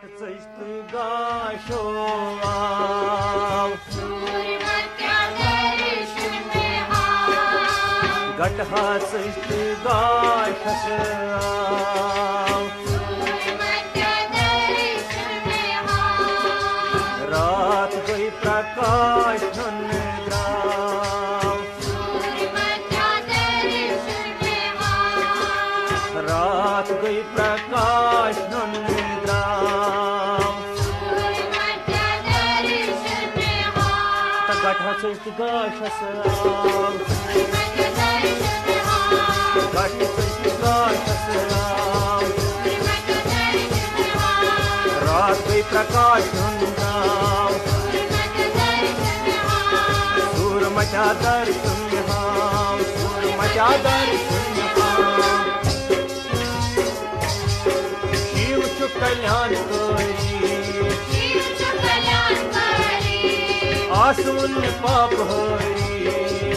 रात गई प्रकाश रात गई प्रकाश रात गई प्रकाश सूर मचा दर्शन सूर मचा दर्शन शिव चु कल्याण आसुन पाप हरि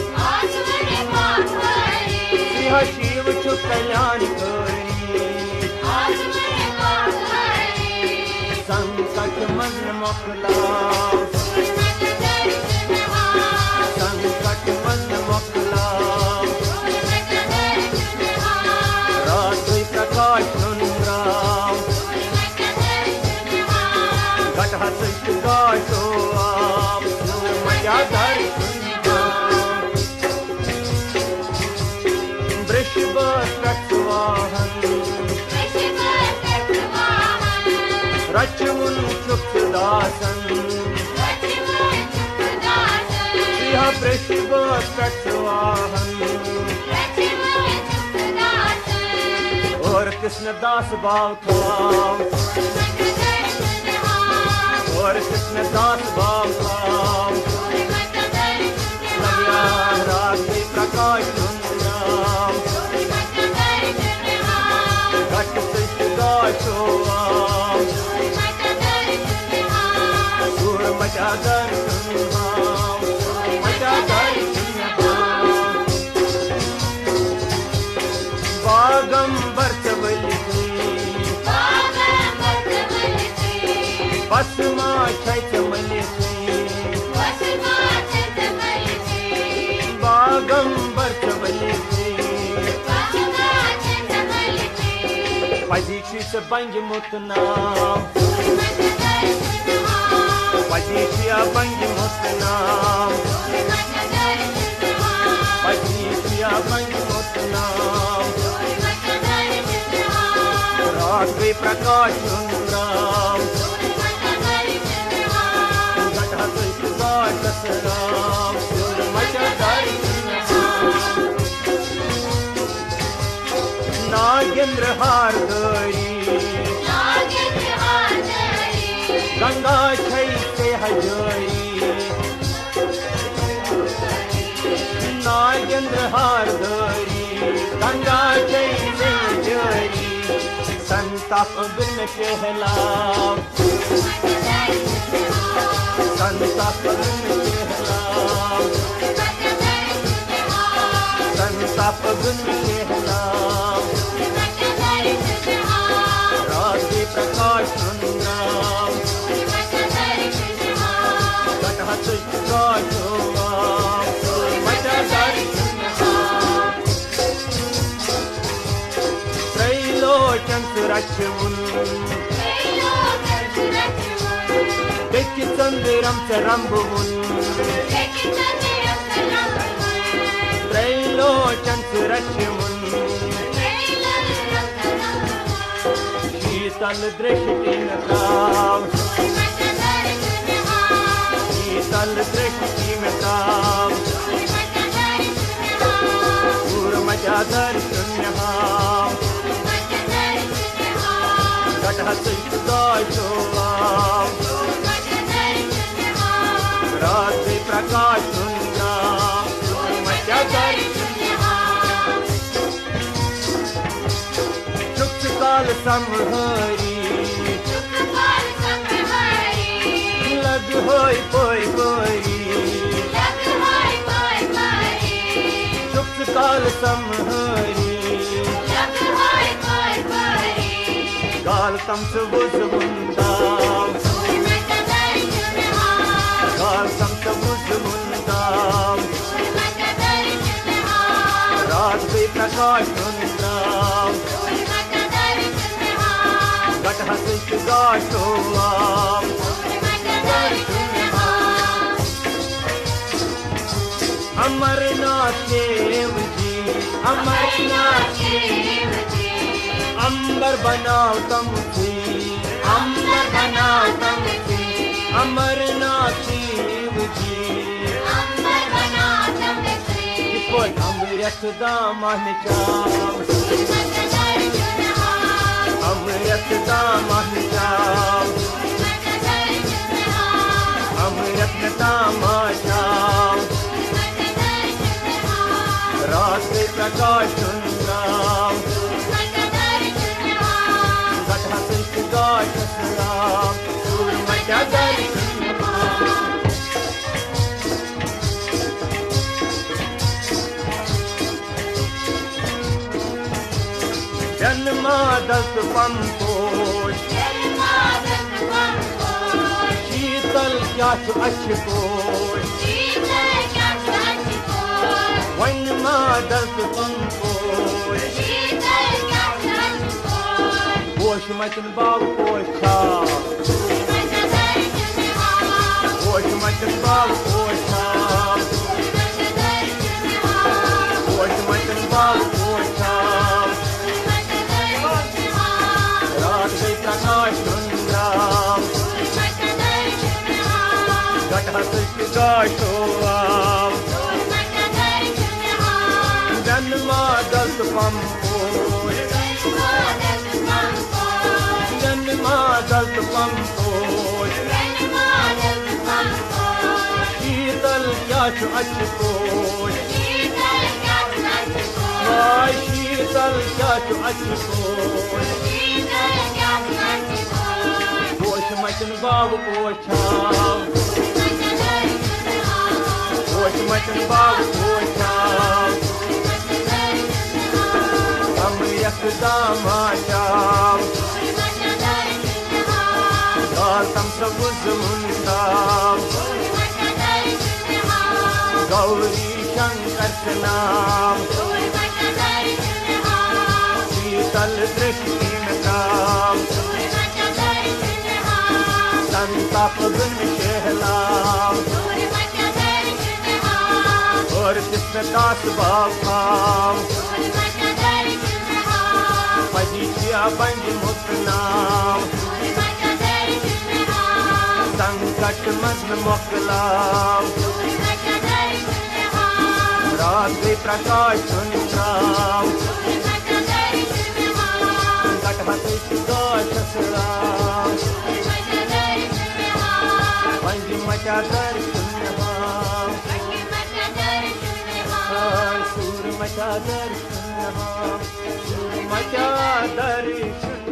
सिंह शिव चु कल्याण संकट मन मोकला संकट मन मोकला रात प्रकाश घट गाशो मजा वृषभ वाहन रचमुन चुक्दासन सिंह वृषभ वाहन और कृष्णदास भाव था और कृष्णदास भाव था रात प्रकाश घट गाशो सूर मचा दर्शन मचा दर्शन बागंबर चवली बसमा चमली बागंबर चवली पजीची बंग मुतना पजीचिया बंग मुतना पजीचिया बंग मुतना रात प्रकाश नागेंद्र हार गंगा छैते हजरी नागेंद्र हार गंगा छैते हजरी संताप बिन कहला संताप बिन कहला संताप बिन कहला रात्रि प्रकाश त्रैलोचन सुरक्षमुन देखि चंद्रम चरंबुन त्रैलोचन सुरक्षमुन शीतल दृष्टि नताव शीतल दृष्टि नताव सूर मचा दर्शन घट गाशो रात प्रकाश मचा दर्शन चुप काल संहरी लग होई पोई पोई चुप काल संहरी काल तमस बुझ मुंदाम काल तमस बुझ मुंदाम रात गई प्रकाश मुंदाम गट हसित गाशो आम अमरनाथ देव जी अमरनाथ देव जी अंबर बनाओ तुमसे अंबर बनाओ तुमसे अमरनाथ देव जी अंबर बनाओ तुमसे कोई अमृत दामन चाव अमृत दामन चाव अमृत दामन चाव रात के प्रकाश सुंदराम गट हसित गाश राम सूर्य दर्शन जन्मा दस पंपोष शीतल क्या अशकोश वन दस पंपोश पोश मचन बाब पोछा पोश मचन बाब पोछा पोश मचन बाब पोछा रात गई प्रकाश सुंदराम गट हसित गाशो आम जन्मा दस पंपोश जन्मा दस पंपोश शीतल क्या अशकोश शीतल क्या अशकोश पोश मचन बाब पोछा पोश मचन बाब पोछा अमृत दामाचाव काल तमस बुझ मुंदाम गौरी शंकर नाम शीतल दृष्टि नाम संताप गुण शहलाम और कृष्ण दास बाम पजिया बंज मुक्त नाम संकट मग्न मोकलाम रात्रि प्रकाश सुनाम गट हसित गाश राम पंज मचा दर्शन सूर मचा दर्शन सूर मचा दर्शन